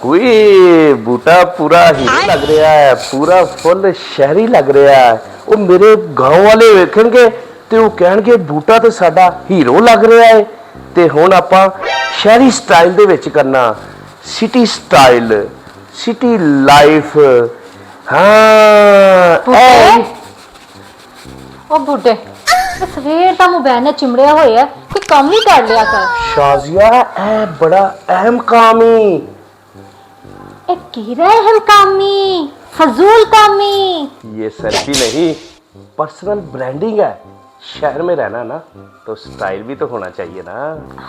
कोई बूटा पूरा हीरो लग रहा है, पूरा फुल शहरी लग रहा है। वो मेरे गांव वाले वेखेंगे ते वो कहणगे बूटा तो साडा हीरो लग रहा है। ते हुण आपां शहरी स्टाइल दे विच करना, सिटी स्टाइल, सिटी लाइफ। हाँ ओ बुड्ढे सवेर दा मोबाइल ने चिमड़िया होया, कोई काम नहीं कर लिया कर। शाजिया ए बड़ा अहम काम ही। ए की रहम कामी, फजूल कामी। ये सेल्फी नहीं, पर्सनल ब्रांडिंग है। शहर में रहना ना तो स्टाइल भी तो होना चाहिए ना।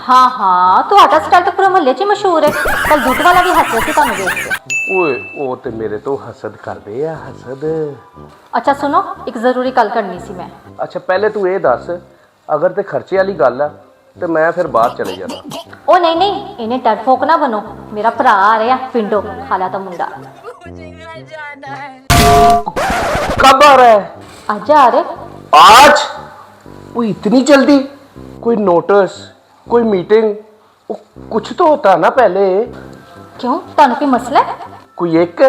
हाँ हाँ, ਤੁਹਾਡਾ स्टाइल तो पूरे मोहल्ले च मशहूर है। कल दूध वाला भी हंस रहा सी ਤੁਹਾਨੂੰ देख के। ओए ओ ते मेरे तो हसद करदे आ, हसद। अच्छा सुनो, एक जरूरी गल करनी सी मैं। अच्छा पहले तू ये दस, अगर ते खर्चे वाली गल है तो मैं फिर बाहर चले जाना। ओ नहीं नहीं, इन्हें डरपोक ना बनो। मेरा भरा आ रहा पिंडो, खाला दा मुंडा। कब आ रहा है? आज आ रहे। आज? वो इतनी जल्दी? कोई नोटिस, कोई मीटिंग, वो कुछ तो होता ना पहले। क्यों, ਤੁਹਾਨੂੰ कोई मसला है? कोई एक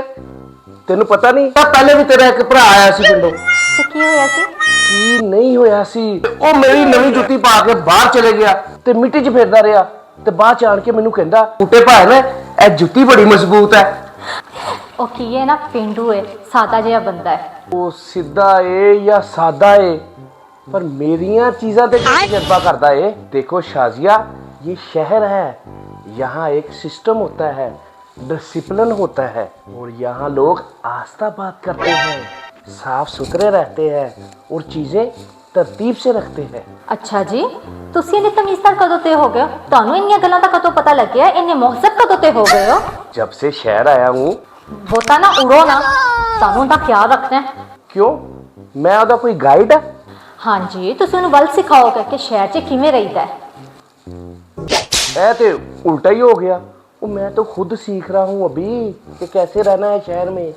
तेनू पता नहीं? पहले भी तेरा एक भरा आया सी पिंडों। ते की होया सी? की नहीं होया सी, ओ मेरी नवी जुत्ती पा के बाहर चले गया ते मिट्टी च फिरदा रहा ते बाद च आन के मैनू कहंदा बूटे भाई ने ए जुत्ती बड़ी मजबूत है। ओ की है ना, पेंडू है, सादा जिहा बंदा है। ओ सीधा है या सादा है, पर मेरियां चीज़ां ते तजर्बा करदा है। देखो शाजिया, ये शहर है, यहाँ एक सिस्टम होता है, डिसिप्लिन होता है, और यहाँ लोग आस्था बात करते हैं, साफ सुथरे रहते हैं और चीजें तरतीब से रखते हैं। अच्छा जी, ਤੁਸੀਂ ਇੰਨੇ ਤਮੀਜ਼ਦਾਰ ਕਦੋਂ ਤੇ ਹੋ ਗਏ ਹੋ? ਤੁਹਾਨੂੰ ਇੰਨੀਆਂ ਗੱਲਾਂ ਦਾ ਕਦੋਂ ਪਤਾ ਲੱਗਿਆ? ਇੰਨੇ ਮੁਹੱਜ਼ਬ ਕਦੋਂ ਤੇ ਹੋ ਗਏ ਹੋ? जब से शहर आया हूँ। ਬੋਤਾ ਨਾ ਉੜੋ ਨਾ, ਤੁਹਾਨੂੰ ਉਹਦਾ ਖਿਆਲ ਰੱਖਣਾ ਹੈ। क्यों, मैं ਉਹਦਾ कोई गाइड है? ਹਾਂਜੀ, ਤੁਸੀਂ ਉਹਨੂੰ ਵੱਲ ਸਿਖਾਓਗੇ ਕਿ ਸ਼ਹਿਰ 'ਚ ਕਿਵੇਂ ਰਹੀਦਾ ਹੈ। ऐ ते उल्टा ही हो गया। वो मैं तो खुद सीख रहा हूँ अभी कि कैसे रहना है शहर में।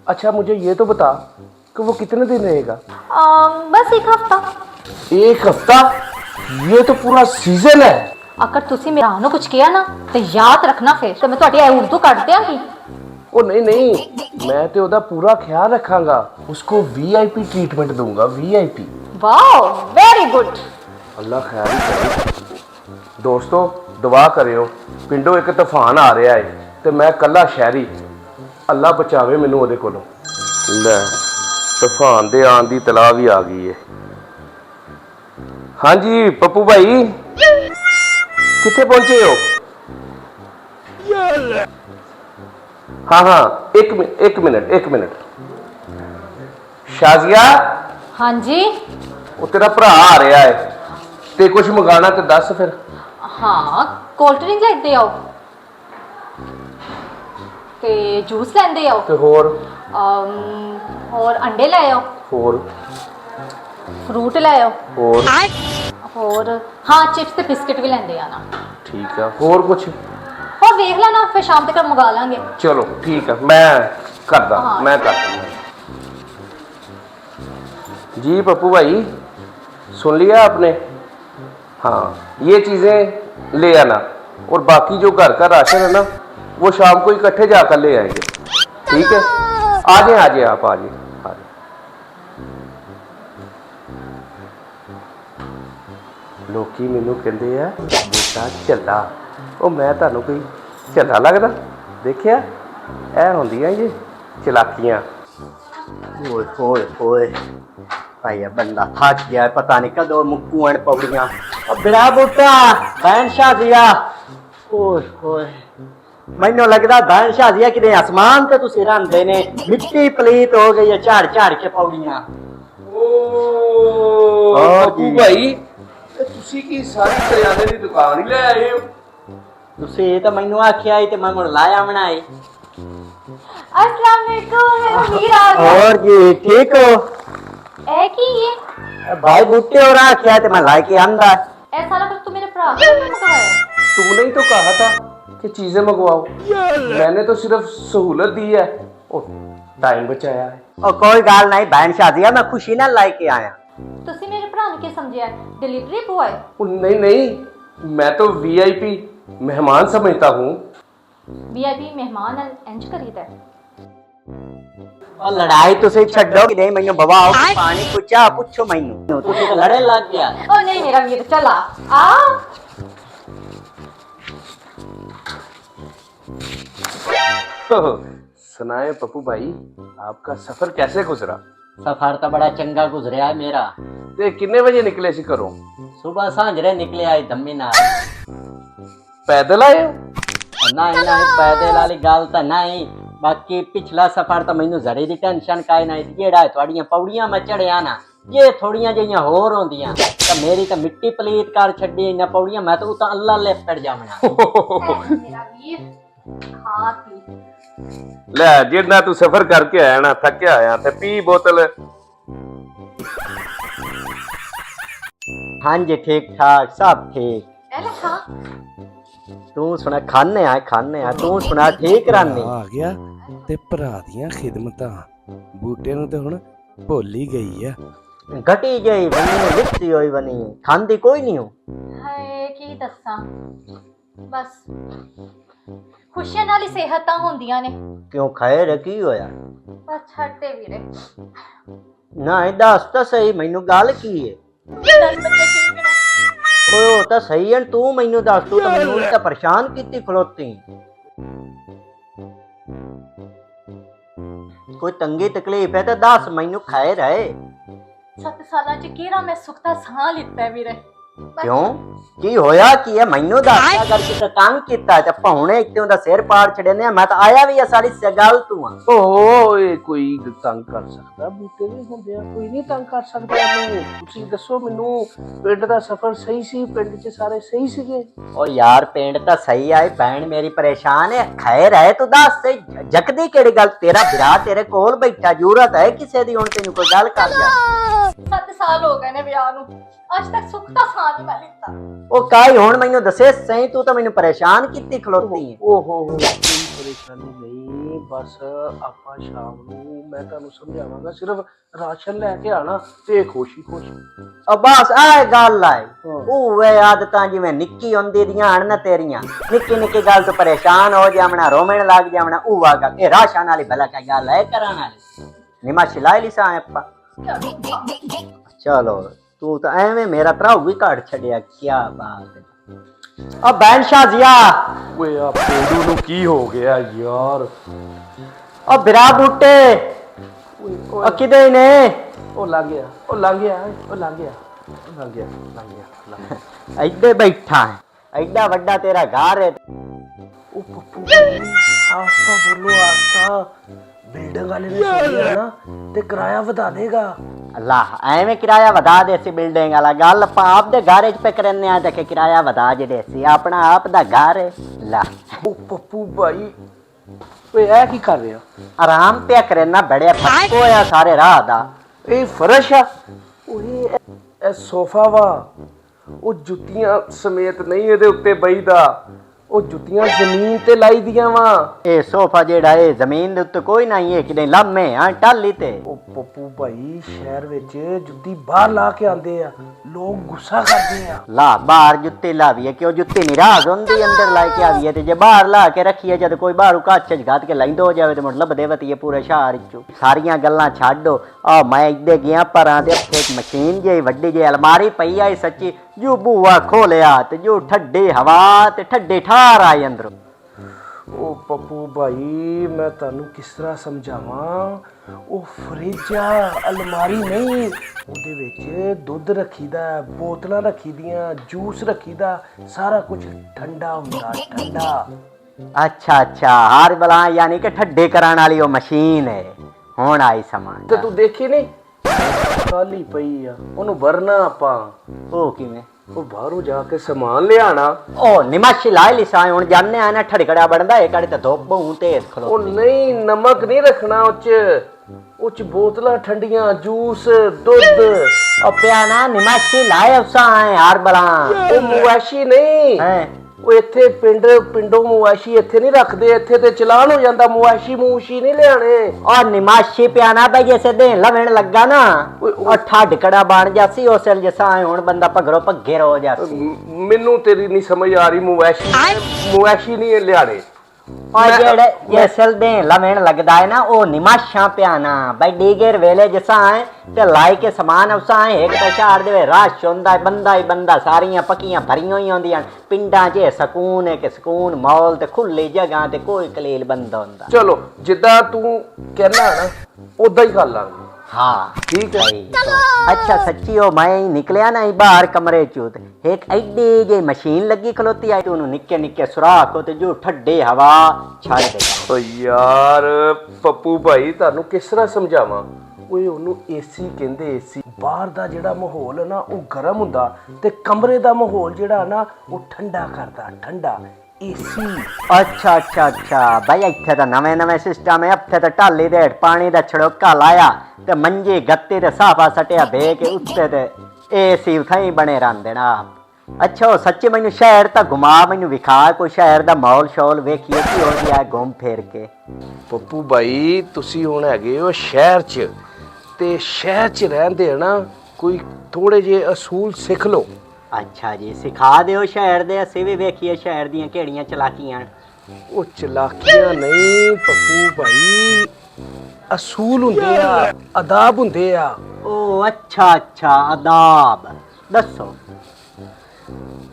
अच्छा मुझे ये तो बता कि वो कितने दिन रहेगा? बस एक हफ्ता। एक हफ्ता? ये तो पूरा सीजन है। अगर तुसी मेरा ਨੂੰ कुछ किया ना तो याद रखना फिर तो मैं ਤੁਹਾਡੀ उर्दू ਕੱਢ ਦਿਆਂਗੀ। ओ नहीं नहीं, मैं तो ਉਹਦਾ पूरा ख्याल रखांगा, उसको वीआईपी ट्रीटमेंट दूंगा, वीआईपी। Wow, very good. अल्लाह खैर ही करे। दोस्तों दुआ करियो, पिंडों एक तूफान आ रहा है ते मैं कल्ला शहरी, अल्लाह बचावे मैनू ਉਹਦੇ ਕੋਲੋਂ। ले तूफान दे आन दी तलाह भी आ गई है। हाँ जी पप्पू भाई, किथे पहुंचे हो? हाँ हाँ, एक मिनट। शाजिया। हाँ जी। वो तेरा भरा आ रहा है ते कुछ मंगाना तो दस फिर। हाँ, कोल्ड ड्रिंक लेते आओ ते जूस लेंदे आओ ते होर और अंडे ले आओ, होर फ्रूट ले आओ, और हाँ चिप्स ते बिस्किट भी लेंदे आना। ठीक है, होर कुछ? और देख लेना, फिर शाम तक मंगा लांगे। चलो ठीक है, मैं करदा। हाँ। मैं करदा जी। पप्पू भाई सुन लिया आपने? हाँ, ये चीज़ें ले आना, और बाकी जो घर का राशन है ना वो शाम को इकट्ठे जाकर ले आएंगे। ठीक है, आ जाए आप, आ जाए। लोकी मैनू कहते हैं बूटा झल्ला। ਉਹ ਮੈਂ ਤੁਹਾਨੂੰ ਕੋਈ ਝੱਲਾ ਲੱਗਦਾ? ਦੇਖਿਆ ਇਹ ਹੁੰਦੀਆਂ ये ਚਲਾਕੀਆਂ। ओए होए होए भाई, बंदा थक गया है, पता नहीं कदों मुक्कून पौड़ियां। अब बिना बूटा बहन शादिया। ओए होए, मैनू लगदा बहन शादिया कि आसमान ते तुसी रंधे ने, मिट्टी पलीत हो गई है झाड़ झाड़ के पौड़ियां। ਪੱਪੂ ਭਾਈ ਤੁਸੀਂ ਕੀ ਸਾਰੀ ਕਰਿਆਨੇ ਦੀ ਦੁਕਾਨ ਹੀ ਲੈ ਆਏ ਹੋ? तुसी तो मैनू आखिया ही ते मैं मुड़ लाया बनाए। अस्सलाम वालेकुम, मेरा मीर आ गया। और जी ठीक हो? ए की ये भाई बूटे और आखिया ते मैं लाके आंदा। ऐसा लगा तू मेरे भरा को मंगवाया। तुमने ही तो कहा था कि चीजें मंगवाओ, मैंने तो सिर्फ सहूलत दी है और टाइम बचाया है। और कोई गाल नहीं बहन शादिया, मैं खुशी ना लाके आया। तुसी मेरे भरा ने क्या समझिया? Delivery boy? नहीं नहीं, मैं तो वीआईपी मेहमान समझता हूँ। ਵੀਆਈਪੀ ਮਹਿਮਾਨ ਨਾਲ ਇੰਜ ਕਰੀਦਾ ਹੈ। ਉਹ ਲੜਾਈ ਤੁਸੀਂ ਛੱਡੋ ਕਿ ਨਹੀਂ, ਮੈਨੂੰ ਬਵਾਓ ਪਾਣੀ ਪੁੱਛੋ ਮੈਨੂੰ, ਤੁਸੀਂ ਤਾਂ ਲੜਨ ਲੱਗ ਗਿਆ। ओ नहीं मेरा वीर चला आ। सुनाए पप्पू भाई, आपका सफर कैसे गुजरा? सफर तो बड़ा चंगा गुजरिया मेरा। ते कितने बजे निकले सी घरों? सुबह सांझरे निकले आए धम्मी नाल। पैदल आए हो? नहीं नहीं पैदल वाली गल तो नहीं, बाकी पिछला सफर तो मैनू जरे दी टेंशन काई नहीं, जेड़ा थोड़ियां पौड़ियां मैं चढ़िया ना, ये थोड़ियां जिहियां होर होंदियां तो मेरी तो मिट्टी पलीत कर छड्डी इन्ना पौड़ियां, मैं तो उतां अल्लाह लेपड़ जावना। मेरा वीर खा पी ले जिन्ना तू सफर करके आया ना, थके आया ते पी बोतल। हाँ जी ठीक ठाक सब ठीक। एले खा। तू सुना खाने आ तू सुना ठीक रानी आ गया ते भरा दियां खिदमतां बूटे नूं ते हुण भुल ही गई है। घटी गई बनी वित्ती होई बनी, खांदी कोई नहीं हो। हाय की दस्सां, बस खुशियां नाल ही सेहतां होंदियां ने। क्यों खैर की होया? बस छੱਡ ਦੇ ਵੀਰੇ। ना दस तो सही मैनू गल की है। दस बच्चे ठीक ने। ओए हो तो सही है, तू मैनू दस, तू तो मैनू उल्टा परेशान कीती खलोती। कोई तंगी तकलीफ है तो दस मैनू खैर है। 7 ਸਾਲਾਂ ਚ ਕਿਹੜਾ ਮੈਂ ਸੁੱਖ ਦਾ ਸਾਹ ਲਿੱਤਾ ਹੈ ਵੀਰੇ। क्यों की होया की है मैनू दस, अगर किसे तंग कीता ते पौने इत्ते उंदा सिर पाड़ छड़े ने, मैं तो आया भी है सारी सगल तू आ। ਓਏ ਕੋਈ ਤੰਗ ਕਰ ਸਕਦਾ, ਬੂਟੇ ਵੀ ਹੁੰਦੇ ਆ, ਕੋਈ ਨਹੀਂ ਤੰਗ ਕਰ ਸਕਦਾ ਇਹਨੂੰ। ਤੁਸੀਂ ਦੱਸੋ ਮੈਨੂੰ, ਪਿੰਡ ਦਾ ਸਫ਼ਰ ਸਹੀ ਸੀ? ਪਿੰਡ 'ਚ ਸਾਰੇ ਸਹੀ ਸੀਗੇ? ओ यार पेंड तो सही आई, भैन मेरी परेशान है, खैर है तू दस से जकदी केड़ी गल, तेरा बिरा तेरे कोल बैठा, जरूरत है किसे दी हुण तेनू कोई गल कर जा। 7 ਸਾਲ ਹੋ ਗਏ ਨੇ ਵਿਆਹ ਨੂੰ, ਅੱਜ ਤੱਕ ਸੁੱਖ ਦਾ ਸਾਹ ਨਹੀਂ ਮੈਂ ਲਿੱਤਾ। ओ काई हुण मैनू दसे सही, तू तो मैनू परेशान कीती खलोती है। ਓਹੋ ਕੋਈ ਪਰੇਸ਼ਾਨੀ ਨਹੀਂ, ਬਸ ਆਪਾਂ ਸ਼ਾਮ ਨੂੰ ਮੈਂ ਤੁਹਾਨੂੰ ਸਮਝਾਵਾਂਗਾ, ਸਿਰਫ ਰਾਸ਼ਨ ਲੈ ਕੇ ਆਣਾ ਤੇ ਖੁਸ਼ੀ ਖੁਸ਼ੀ। ओ बस आ गल आई, हाँ। ओए आदतां जिवें निक्की हुंदी दियां हन ना तेरियां, निक्की निक्की गल तो परेशान हो जावना, रोमण लग जावना, ओवा गल ए राशन वाली भला क्या गल है कराण वाली। निमाशी लाई ली सा अपा। चलो तू तो एवें मेरा त्राऊ भी काट छड़िया, क्या बात है। अब बहन शाजिया ਓਏ ਆ ਪੇੜੂ ਨੂੰ ਕੀ ਹੋ ਗਿਆ ਯਾਰ? और बिरा बूटे ਓਏ और किदे ने ਉਹ ਲੰਘ ਗਿਆ, ਉਹ ਲੰਘ ਗਿਆ, ਉਹ ਲੰਘ ਗਿਆ, ਉਹ ਲੰਘ ਗਿਆ, ਲੰਘ ਗਿਆ, ਲੰਘ ਗਿਆ। ऐडे बैठा है, ऐडा वड्डा तेरा घर है। ਉਹ ਪੱਪੂ ਆਸਤਾ ਬੋਲੋ, ਆਸਤਾ। ਬਿਲਡਿੰਗ ਵਾਲੇ ਨੇ ਸੁਣਿਆ ਨਾ ਤੇ ਕਿਰਾਇਆ ਵਧਾ ਦੇਗਾ। अल्लाह एवें किराया वधा देसी बिल्डिंग वाला, गल आप दे घर च पे करने आ ते किराया वधा जे देसी, अपना आप दा घर है ला। ਉਹ ਪੱਪੂ ਭਾਈ ਓਏ ਇਹ ਕੀ ਕਰ ਰਿਹਾ? आराम पे करना, बड़े फर्क होया सारे राह दा। ਇਹ ਫਰਸ਼ ਆ? ਓਏ ਇਹ ਸੋਫਾ ਵਾ, ਉਹ ਜੁੱਤੀਆਂ ਸਮੇਤ ਨਹੀਂ ਇਹਦੇ ਉੱਤੇ ਬਈਦਾ, ਉਹ ਜੁੱਤੀਆਂ ਜ਼ਮੀਨ ਤੇ ਲਾਈ ਦੀਆਂ ਵਾ। ए सोफा जेड़ा है जमीन दे उत्ते कोई नहीं है, कि लम्मे हां टाली ते। ਉਹ ਪੱਪੂ ਭਾਈ ਸ਼ਹਿਰ ਵਿੱਚ ਜੁੱਤੀ ਬਾਹਰ ਲਾ ਕੇ ਆਂਦੇ ਆ, ਲੋਕ ਗੁੱਸਾ ਕਰਦੇ ਆ। ला बाहर जुत्ती लावी है, क्यों जुत्ती निराज होंदी अंदर ला के आवी है, ते जे बाहर ला के रखी है, जद कोई बाहरों कच्च च गत के लैंदो हो जावे ते मुड़ लभदे वतीए पूरे शहर चो। सारियां गल्लां छड्डो, आ मैं इदे गया परां दे हत्थे इक मशीन जी वड्डी जी अलमारी पई आई सच्ची, जो बूआ खोलिया ते जो ठड्डी हवा ते ठड्डी ਠਾਰ ਆਈ ਅੰਦਰੋਂ। ਉਹ ਪੱਪੂ ਭਾਈ ਮੈਂ ਤੁਹਾਨੂੰ ਕਿਸ ਤਰ੍ਹਾਂ ਸਮਝਾਵਾਂ? ਉਹ ਫਰਿੱਜ ਆ, ਅਲਮਾਰੀ ਨਹੀਂ। ਉਹਦੇ ਵਿੱਚ ਦੁੱਧ ਰੱਖੀਦਾ, ਬੋਤਲਾਂ ਰੱਖੀਦੀਆਂ, ਜੂਸ ਰੱਖੀਦਾ, ਸਾਰਾ ਕੁਝ ਠੰਡਾ ਹੁੰਦਾ, ਠੰਡਾ। अच्छा अच्छा हार बला यानी कि ठड्डे कराने वाली वो मशीन है, हुण आई समान। ਤੇ ਤੂੰ ਦੇਖੀ ਨਹੀਂ ਖਾਲੀ ਪਈ ਆ, ਉਹਨੂੰ ਵਰਨਾ ਆਪਾਂ। ओ किवें? ਉਹ ਬਾਹਰੋਂ ਜਾ ਕੇ ਸਮਾਨ ਲਿਆਣਾ। ओ निमाशी लाई लिसाए हुण जाने आ ना ठड़कड़ा बनदा है, कड़े ते धुप हूं तेज खलो। ਉਹ ਨਹੀਂ ਨਮਕ ਨਹੀਂ ਰੱਖਣਾ ਉਹ ਚ ਬੋਤਲਾਂ ਠੰਡੀਆਂ, ਜੂਸ, ਦੁੱਧ। ओ पिया ना निमाशी लाए उसा है हार बला। ਉਹ ਮਵਾਸ਼ੀ ਨਹੀਂ, हैं ਉਹ ਇੱਥੇ ਪਿੰਡੋਂ ਮਵਾਸ਼ੀ ਇੱਥੇ ਨਹੀਂ ਰੱਖਦੇ, ਇੱਥੇ ਤੇ ਚਲਾਨ ਹੋ ਜਾਂਦਾ। ਮਵਾਸ਼ੀ ਮੂਸ਼ੀ ਨਹੀਂ ਲਿਆਣੇ। और निमाशी पिया ना भाई जैसे देन लवण लगा ना, और ठड़कड़ा बन जासी उस वेले जैसा हुण बंदा पगड़ो पग्गे रो जासी। ਮੈਨੂੰ ਤੇਰੀ ਨਹੀਂ ਸਮਝ ਆ ਰਹੀ। ਮਵਾਸ਼ੀ ਨਹੀਂ ਲਿਆਣੇ, और जेड़े जैसल दें लमेन लगदा है ना ओ निमाशा प्याना भाई डीगर वेले जसा है ते लाई के समान उसा है एक तो चार दे राश होंदा है बंदा सारियां पक्कियां भरियां ही होंदियां पिंडां च सकून है कि सकून मौल ते खुली जगह ते कोई कलील बंदा होंदा। चलो जिद्दां तू कहना ना उदा ही कर लांगे। हाँ ठीक है। अच्छा सच्ची हो मैं निकलिया ना बाहर कमरे चूत एक एडी जी मशीन लगी खलोती आई तू निक्के निक्के सुराख हो ते जो ठंडे हवा छड़ देगा। ਓ ਯਾਰ ਪੱਪੂ ਭਾਈ ਤੁਹਾਨੂੰ ਕਿਸ ਤਰ੍ਹਾਂ ਸਮਝਾਵਾਂ ਓਏ ਉਹਨੂੰ ਏਸੀ ਕਹਿੰਦੇ ਏਸੀ ਬਾਹਰ ਦਾ ਜਿਹੜਾ ਮਾਹੌਲ ਹੈ ਨਾ ਉਹ ਗਰਮ ਹੁੰਦਾ ਤੇ ਕਮਰੇ ਦਾ ਮਾਹੌਲ ਜਿਹੜਾ ਨਾ ਉਹ ਠੰਡਾ ਕਰਦਾ ਠੰਡਾ ਏਸੀ। अच्छा भाई इत्थे तो नवे सिस्टम है हफ्ते तो टाली दे पानी दा छड़ोका लाया ते मंजी गत्ती ते साफा सटिया बे के उत्ते ते एसी उत्थे ही बने रहंदे ना। अच्छा सच्ची मैनू शहर ता घुमा मैनू विखा कोई शहर दा माहौल शौल वेखिए की हो गया घूम फिर के। ਪੱਪੂ ਭਾਈ ਤੁਸੀਂ ਹੁਣ ਹੈਗੇ ਹੋ ਸ਼ਹਿਰ 'ਚ ਤੇ ਸ਼ਹਿਰ 'ਚ ਰਹਿੰਦੇ ਨਾ ਕੋਈ ਥੋੜੇ ਜਿਹੇ ਅਸੂਲ ਸਿੱਖ ਲਓ। अच्छा जी सिखा दिओ शहर दे असी भी वेखिए शहर दियां केड़ियां चलाकियां। ਉਹ ਚਲਾਕੀਆਂ ਨਹੀਂ ਪੱਪੂ ਭਾਈ ਅਸੂਲ ਹੁੰਦੇ ਆ ਆਦਾਬ ਹੁੰਦੇ ਆ। ओ अच्छा आदाब दसो।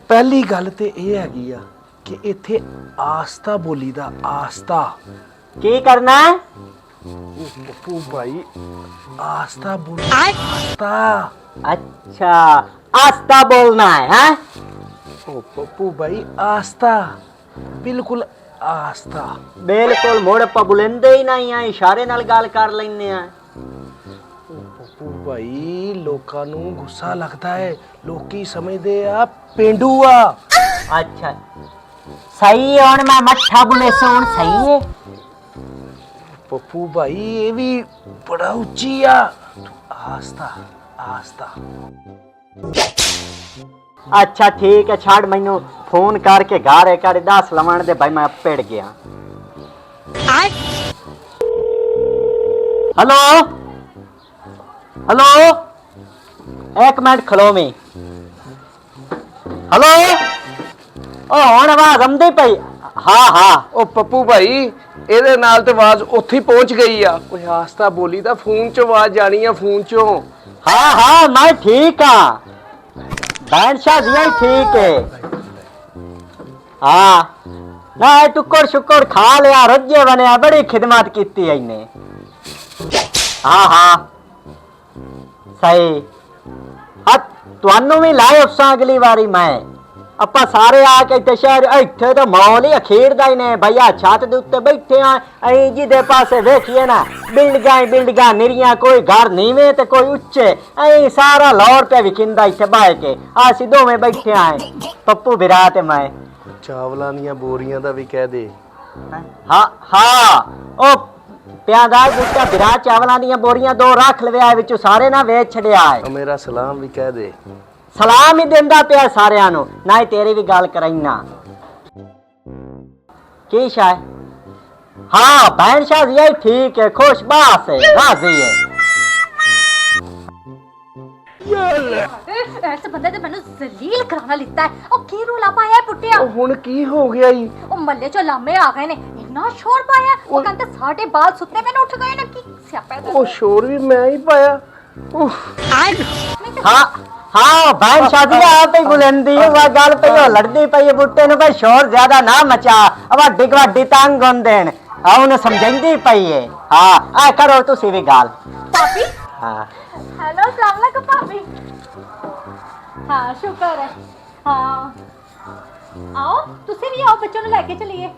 ਪਹਿਲੀ ਗੱਲ ਤੇ ਇਹ ਹੈਗੀ ਆ ਕਿ ਇੱਥੇ ਆਸਤਾ ਬੋਲੀ ਦਾ ਆਸਤਾ। की करना है? ਉਹ ਪੱਪੂ ਭਾਈ ਆਸਤਾ ਬੋਲੀ ਆਸਤਾ। अच्छा आस्ता बोलना है हैं? ਉਹ ਪੱਪੂ ਭਾਈ ਆਸਤਾ ਬਿਲਕੁਲ ਆਸਤਾ। बिल्कुल मुड़ ਆਪਾਂ ਬੁਲੰਦੇ ਹੀ ਨਹੀਂ ਆ ਇਸ਼ਾਰੇ ਨਾਲ ਗੱਲ ਕਰ ਲੈਨੇ ਆ। ਪੱਪੂ ਭਾਈ ਲੋਕਾਂ ਨੂੰ ਗੁੱਸਾ ਲੱਗਦਾ ਹੈ ਲੋਕੀ ਸਮਝਦੇ ਆ ਪੇਂਡੂ ਆ। अच्छा सही है ਹੁਣ ਮੈਂ ਮੱਠਾ ਬੁਲੇ ਸੋਣ ਸਹੀ है। ਪੱਪੂ ਭਾਈ ਇਹ ਵੀ ਬੜਾ ਉੱਚੀ ਆ ਆਸਤਾ ਆਸਤਾ। अच्छा ठीक है छाड़ मैनू फोन करके घारे कर दस लवण दे भाई मैं पेड़ गया। हेलो हेलो एक मिनट खलो में हेलो ओ हुण आवाज आंदी पई। हाँ हाँ ਉਹ ਪੱਪੂ ਭਾਈ ਇਹਦੇ ਨਾਲ ਤੇ ਆਵਾਜ਼ ਉੱਥੇ ਹੀ ਪਹੁੰਚ ਗਈ ਆ। ਓਏ ਆਸਤਾ ਬੋਲੀ ਦਾ ਫੋਨ 'ਚ ਆਵਾਜ਼ ਜਾਣੀ ਆ ਫੋਨ 'ਚੋਂ। हाँ हाँ मैं ठीक हाँ बहन शादी ठीक है। हाँ ना टुकड़ शुक्र खा लिया रज्जे बने बड़ी खिदमत की इन्हें। हाँ हाँ सही हाँ तुहानू भी लाए उस अगली बारी मैं ਆਪਾਂ ਸਾਰੇ ਆ ਕੇ ਇੱਥੇ ਸ਼ਹਿਰ ਇੱਥੇ ਤਾਂ ਮਾਹੌਲ ਹੀ ਅਖੀਰਦਾ ਹੀ ਨੇ ਭਈਆ ਛੱਤ ਦੇ ਉੱਤੇ ਬੈਠੇ ਆ ਅਸੀਂ ਜਿਹਦੇ ਪਾਸੇ ਵੇਖੀਏ ਨਾ ਬਿਲਡਿੰਗਾਂ ਨਿਰੀਆਂ ਕੋਈ ਘਰ ਨੀਵੇਂ ਤੇ ਕੋਈ ਉੱਚੇ ਅਸੀਂ ਸਾਰਾ ਲਾਹੌਰ ਤੇ ਵਿਖਿੰਦਾ ਇੱਥੇ ਬਾਹਰ ਕੇ ਅਸੀਂ ਦੋਵੇਂ ਬੈਠੇ ਆਏ ਪੱਪੂ ਵਿਰਾ ਤੇ ਮੈਂ। ਚਾਵਲਾਂ ਦੀਆਂ ਬੋਰੀਆਂ ਦਾ ਵੀ ਕਹਿ ਦੇ। ਹਾਂ ਉਹ ਪਿਆਦਾਰ ਬੁੱਟਾ ਵਿਰਾ ਚਾਵਲਾਂ ਦੀਆਂ ਬੋਰੀਆਂ ਦੋ ਰੱਖ ਲਵੇ ਵਿੱਚੋਂ ਸਾਰੇ ਨਾ ਵੇਚ ਛੜਿਆ ਹੈ। ਮੇਰਾ ਸਲਾਮ ਵੀ ਕਹਿ ਦੇ। ਸਲਾਮ ਹੀ ਦਿੰਦਾ ਪਿਆ ਸਾਰਿਆਂ ਨੂੰ ਨਾ ਹੀ ਤੇਰੀ ਵੀ ਗੱਲ ਕਰਾਈਨਾ। ਕੀ ਸ਼ਾਇ हाँ बहन शाह यही ठीक है खुश बास है राजी है। ऐसे बंदे ते मैनू जलील कराना लिता है। ओ की रोला पाया है पुट्टिया? ਉਹ ਹੁਣ ਕੀ ਹੋ ਗਿਆ ਈ? ओ मल्ले चो लामे आ गए ने इतना शोर पाया ओ कहते साढ़े बाल सुत्ते मैंने उठ गए ना की स्यापा है। ਉਹ ਸ਼ੋਰ ਵੀ ਮੈਂ ਹੀ ਪਾਇਆ। उफ, हाँ हाँ बहन शादी आप ही बुलंदी वह गल पई हो लड़दी पई बुट्टे नु भाई शोर ज्यादा ना मचा वड्डी वड्डी तंग होंदे न उन्हें समझांदी पई है। हाँ आ करो तुसी भी गल। भाभी हाँ हेलो अस्सलाम वालेकुम भाभी। हाँ शुक्र है। हाँ आओ तुसी भी आओ बच्चों ਨੂੰ ਲੈ ਕੇ ਚਲੀਏ।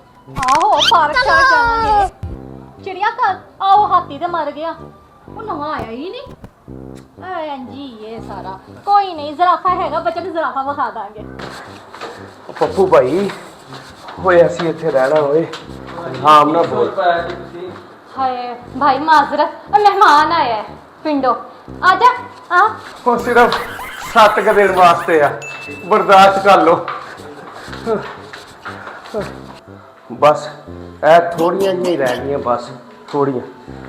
आओ पार्क चल जाएंगे चिड़िया घर। आओ हाथी तो मर गया वो नवा आया ही नहीं। जी ये सारा कोई नहीं ज़राफ़ा हैगा बच्चे ਨੂੰ ज़राफ़ा ਵਿਖਾ ਦਾਂਗੇ। ਪੱਪੂ ਭਾਈ ਹੋਏ ਅਸੀਂ ਇੱਥੇ ਰਹਿਣਾ ਓਏ ਆਰਾਮ ਨਾਲ ਬੋਲ। हाय भाई माजरत मेहमान आया है पिंडो आजा आ। ਉਹ ਸਿਰਫ 7 ਕੁ ਦਿਨ ਵਾਸਤੇ ਆ ਬਰਦਾਸ਼ਤ ਕਰ ਲਓ। ਬਸ ਇਹ ਥੋੜੀਆਂ ਜਿਹੀਆਂ ਹੀ ਰਹਿ ਗਈਆਂ ਬਸ ਥੋੜੀਆਂ।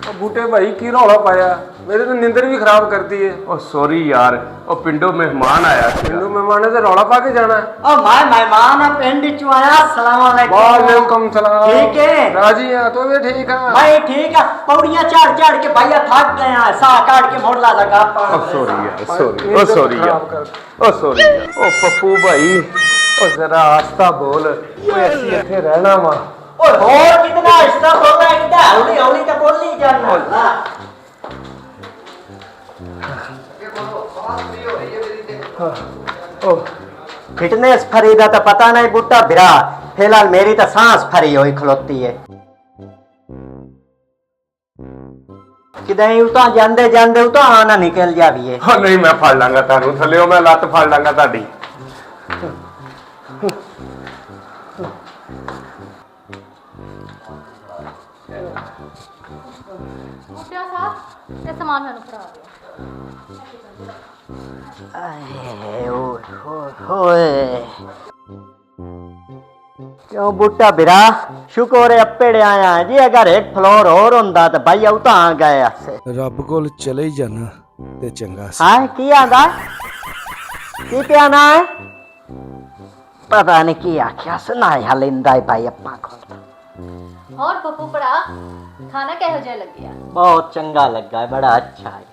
ਉਹ ਬੂਟੇ ਭਾਈ ਕੀ ਰੌਲਾ ਪਾਇਆ? ਮੇਰੇ ਤਾਂ ਨਿੰਦਰ ਵੀ ਖਰਾਬ ਕਰਦੀ ਏ। ਉਹ ਸੌਰੀ ਯਾਰ, ਉਹ ਪਿੰਡੋਂ ਮਹਿਮਾਨ ਆਇਆ ਸੀ। ਮੈਨੂੰ ਮਹਿਮਾਨਾਂ ਤੇ ਰੌਲਾ ਪਾ ਕੇ ਜਾਣਾ ਹੈ। ओ मैं मेहमान है पिंड चो आया अस्सलाम वालेकुम वालेकुम सलाम। ठीक है राजी है तो भी ठीक है। भाई ठीक है पौड़ियां चढ़ चढ़ के भैया थक गए हैं साह काट के मोड़ ला लगा ਉਹ ਸੌਰੀ ਯਾਰ, ਸੌਰੀ, ਉਹ ਸੌਰੀ ਯਾਰ, ਉਹ ਸੌਰੀ ਯਾਰ। ਉਹ ਪੱਪੂ ਭਾਈ, ਉਹ ਜ਼ਰਾ ਆਸਤਾ ਬੋਲ। ਓਏ ਅਸੀਂ ਇੱਥੇ ਰਹਿਣਾ ਵਾ। ओए और कितना आहिस्ता बोल रहा है कितना हौली हौली तो बोल नहीं जाना ਉਹ फिटनेस फरी दा तो पता नहीं बूटा बिरा फिलहाल मेरी तो सांस फरी हुई खलोती है किदे उता ਜਾਂਦੇ ਜਾਂਦੇ उता आना निकल जाविए ਹਾਂ ਨਹੀਂ, ਮੈਂ ਫੜ ਲਾਂਗਾ ਤੁਹਾਨੂੰ ਥੱਲੇ, ਮੈਂ ਲੱਤ ਫੜ ਲਾਂਗਾ ਤੁਹਾਡੀ। ਬੂਟਿਆ ਸਾਹਿਬ ਇਹ ਸਮਾਨ ਮੈਨੂੰ ਫੜਾ ਦਿਓ। क्यों बूटा बिरा शुक्र है अपेड़े आया है जी अगर एक फ्लोर और होंदा तो भाई उता आ गए असे ਰੱਬ ਕੋਲ ਚਲੇ ਹੀ ਜਾਣਾ ਤੇ ਚੰਗਾ ਸੀ। हाँ की आंदा की प्याना है पता नहीं की आख्या सुना हलिंदा है भाई अपना को ਹੋਰ ਪੱਪੂ ਭਰਾ ਖਾਣਾ ਕਿਹੋ ਜਿਹਾ ਲੱਗਿਆ? बहुत चंगा लगा है बड़ा अच्छा है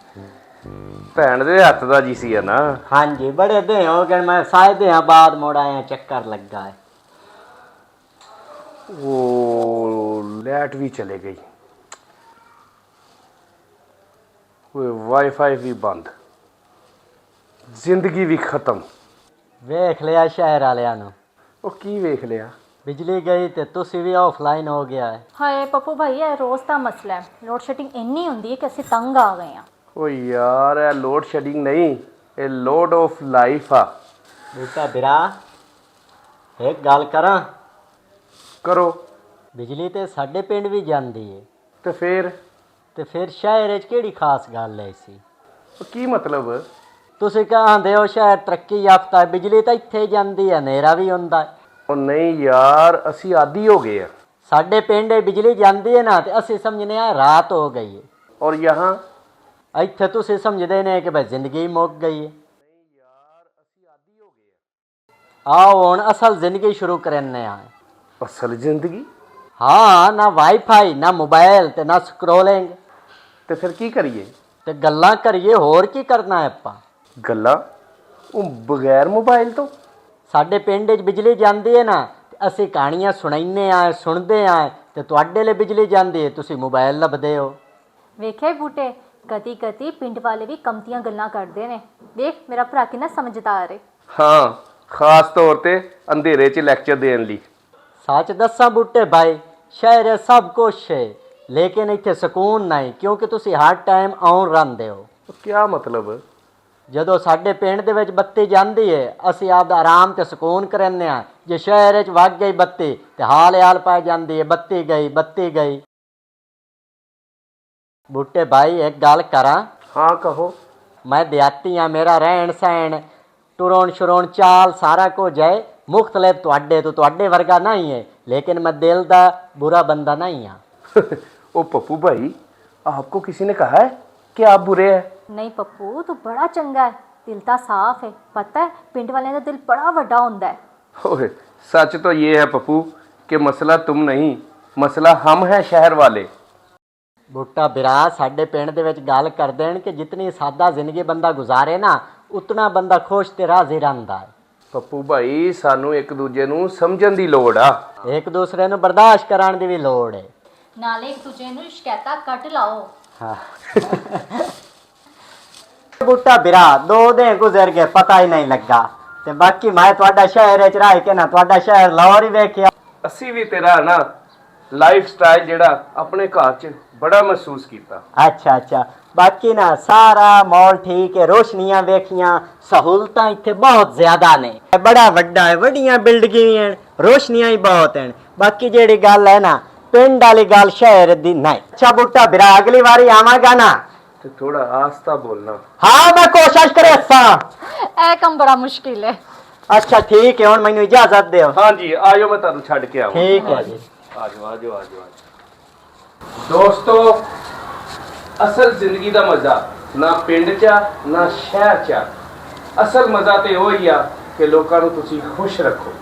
ਭੈਣ ਦੇ ਹੱਥ ਦਾ ਜੀ ਸੀ ਨਾ। हाँ जी बड़े दे हो गए मैं शायद यहाँ बाद मोड़ आया चक्कर लगा है ਉਹ ਲਾਈਟ ਵੀ ਚਲੇ ਗਈ, ਉਹ ਵਾਈਫਾਈ ਵੀ ਬੰਦ, ਜ਼ਿੰਦਗੀ ਵੀ ਖਤਮ। वेख लिया शहर वालियां नु ਉਹ ਕੀ ਵੇਖ ਲਿਆ? बिजली गई ते तुसी भी ऑफलाइन हो गया है ਹਾਏ ਪੱਪੂ ਭਾਈ ਇਹ ਰੋਜ਼ ਦਾ ਮਸਲਾ ਹੈ। ਲੋਡ ਸ਼ੈਡਿੰਗ ਇੰਨੀ ਹੁੰਦੀ ਹੈ ਕਿ ਅਸੀਂ ਤੰਗ ਆ ਗਏ ਹਾਂ। ਉਹ ਯਾਰ ਇਹ ਲੋਡ ਸ਼ੈਡਿੰਗ ਨਹੀਂ, ਇਹ ਲੋਡ ਆਫ ਲਾਈਫ ਆ। बूटा बिरा एक गल करा ਕਰੋ बिजली ते साडे पिंड भी जांदी है ਤੇ ਫਿਰ ते फिर शहर च केड़ी खास गल है सी ਉਹ ਕੀ ਮਤਲਬ? ਤੁਸੀਂ ਕਹਾਂਦੇ ਹੋ ਸ਼ਹਿਰ ਤਰੱਕੀ ਯਾਫਤਾ ਹੈ ਬਿਜਲੀ ਤਾਂ ਇੱਥੇ ਹੀ ਜਾਂਦੀ ਹੈ ਹਨੇਰਾ ਵੀ ਹੁੰਦਾ ਹੈ ਉਹ ਨਹੀਂ ਯਾਰ, ਅਸੀਂ ਆਦੀ ਹੋ ਗਏ ਆ। ਸਾਡੇ ਪਿੰਡ ਬਿਜਲੀ ਜਾਂਦੀ ਹੈ ਨਾ ਤੇ ਅਸੀਂ ਸਮਝਨੇ ਆ ਰਾਤ ਹੋ ਗਈ ਹੈ ਔਰ ਯਹਾਂ ਇੱਥੇ ਤੁਸੀਂ ਸਮਝਦੇ ਨੇ ਕਿ ਬਈ ਜ਼ਿੰਦਗੀ ਮੁੱਕ ਗਈ ਹੈ ਆਓ ਹੁਣ ਅਸਲ ਜ਼ਿੰਦਗੀ ਸ਼ੁਰੂ ਕਰਨੇ ਆ ਅਸਲ ਜ਼ਿੰਦਗੀ? ਹਾਂ ਨਾ ਵਾਈਫਾਈ ਨਾ ਮੋਬਾਈਲ ਤੇ ਨਾ ਸਕਰੋਲਿੰਗ ਤੇ ਫਿਰ ਕੀ ਕਰੀਏ? ਤੇ ਗੱਲਾਂ ਕਰੀਏ ਹੋਰ ਕੀ ਕਰਨਾ ਹੈ ਆਪਾਂ ਗੱਲਾਂ ਉਹ ਬਗੈਰ ਮੋਬਾਈਲ ਤੋਂ? ਸਾਡੇ ਪਿੰਡ 'ਚ ਬਿਜਲੀ ਜਾਂਦੀ ਹੈ ਨਾ ਤੇ ਅਸੀਂ ਕਹਾਣੀਆਂ ਸੁਣਾਈਨੇ ਆ ਸੁਣਦੇ ਆ ਤੇ ਤੁਹਾਡੇ ਲਈ ਬਿਜਲੀ ਜਾਂਦੀ ਹੈ ਤੁਸੀਂ ਮੋਬਾਈਲ ਲੱਭਦੇ ਹੋ ਵੇਖੇ ਬੂਟੇ ਕਦੀ ਕਦੀ ਪਿੰਡ ਵਾਲੇ ਵੀ ਕਮਤੀਆਂ ਗੱਲਾਂ ਕਰਦੇ ਨੇ। ਵੇਖ ਮੇਰਾ ਭਰਾ ਕਿੰਨਾ ਸਮਝਦਾਰ ਹੈ। ਹਾਂ, ਖਾਸ ਤੌਰ ਤੇ ਅੰਧੇਰੇ 'ਚ ਲੈਕਚਰ ਦੇਣ ਲਈ। सच दसा बूटे भाई शहर सब कुछ है लेकिन इत्थे सुकून नहीं क्योंकि तुसी हर टाइम आउन रहिंदे हो ਕੀ ਮਤਲਬ? ਜਦੋਂ ਸਾਡੇ ਪਿੰਡ ਦੇ ਵਿੱਚ ਬੱਤੀ ਜਾਂਦੀ ਹੈ ਅਸੀਂ ਆਪਦਾ ਆਰਾਮ ਤੇ ਸਕੂਨ ਕਰਨੇ ਆ ਜੇ ਸ਼ਹਿਰ ਵਿੱਚ ਵਗ ਗਈ ਬੱਤੀ ਤੇ ਹਾਲ ਪੈ ਜਾਂਦੀ ਹੈ ਬੱਤੀ ਗਈ ਬੂਟੇ ਭਾਈ ਇੱਕ ਗੱਲ ਕਰਾਂ ਹਾਂ ਕਹੋ। मैं देहाती हाँ मेरा रहन सहन टुरोन शुरोन चाल सारा कुछ है मुख्तलिफ तुहाडे वर्गा नहीं है लेकिन मैं दिल दा बुरा बंदा नहीं हाँ ओ पप्पू भाई, आपको किसी ने कहा है कि आप बुरे हैं? ਨਹੀਂ ਪੱਪੂ ਤੂੰ ਬੜਾ ਚੰਗਾ ਹੈ, ਦਿਲ ਤਾਂ ਸਾਫ਼ ਹੈ। ਪਤਾ ਹੈ ਪਿੰਡ ਵਾਲਿਆਂ ਦਾ ਦਿਲ ਬੜਾ ਵੱਡਾ ਹੁੰਦਾ ਹੈ। ओए, सच तो ये है पप्पू कि मसला तुम नहीं, मसला हम हैं शहर वाले। बूटा बिरा साडे पिंड दे विच गल कर देन कि जितनी सादा जिंदगी बंदा गुजारे ना उतना बंदा खुश ते राजी रहंदा है पप्पू भाई सानू एक दूजे नू समझण दी लोड़ आ। एक दूसरे नू बर्दाश्त कराने दी भी लोड़ है ਨਾਲੇ ਇੱਕ ਦੂਜੇ ਨੂੰ ਸ਼ਿਕਾਇਤਾਂ ਕੱਟ ਲਾਓ। हाँ बूटा बिरा 2 दिन गुजर गए पता ही नहीं लगा ते बाकी मैं तुहाडा शहर च रह के ना तुहाडा शहर लाहौर ही वेखिया ਅਸੀਂ ਵੀ ਤੇਰਾ ਨਾ ਲਾਈਫ ਸਟਾਈਲ ਜਿਹੜਾ ਆਪਣੇ ਘਰ 'ਚ ਬੜਾ ਮਹਿਸੂਸ ਕੀਤਾ। अच्छा बाकी ना सारा मॉल ठीक है रोशनियां वेखियां सहूलतां इत्थे बहुत ज्यादा ने बड़ा वड्डा है वड्डियां बिल्डिंगां हैं रोशनियां ही बहुत हैं बाकी जेड़ी गल है ना पिंड वाली गल शहर दी नहीं। अच्छा बूटा बिरा अगली बारी आवांगा ना ਤੇ ਥੋੜਾ ਆਸਤਾ ਬੋਲਣਾ। हाँ मैं कोशिश करे ਇਹ ਕੰਮ ਬੜਾ ਮੁਸ਼ਕਿਲ ਹੈ। अच्छा ठीक है हुण मैनू इजाजत दिओ। हाँ जी, आयो मैं ਤੁਹਾਨੂੰ ਛੱਡ ਕੇ ਆਵਾਂ। ठीक है जी ਆਜੋ। ਦੋਸਤੋ ਅਸਲ ਜ਼ਿੰਦਗੀ ਦਾ ਮਜ਼ਾ ਨਾ ਪਿੰਡ 'ਚ ਆ, ਨਾ ਸ਼ਹਿਰ 'ਚ ਆ। ਅਸਲ ਮਜ਼ਾ ਤੇ ਉਹ ਹੀ ਆ ਕਿ ਲੋਕਾਂ ਨੂੰ ਤੁਸੀਂ ਖੁਸ਼ ਰੱਖੋ।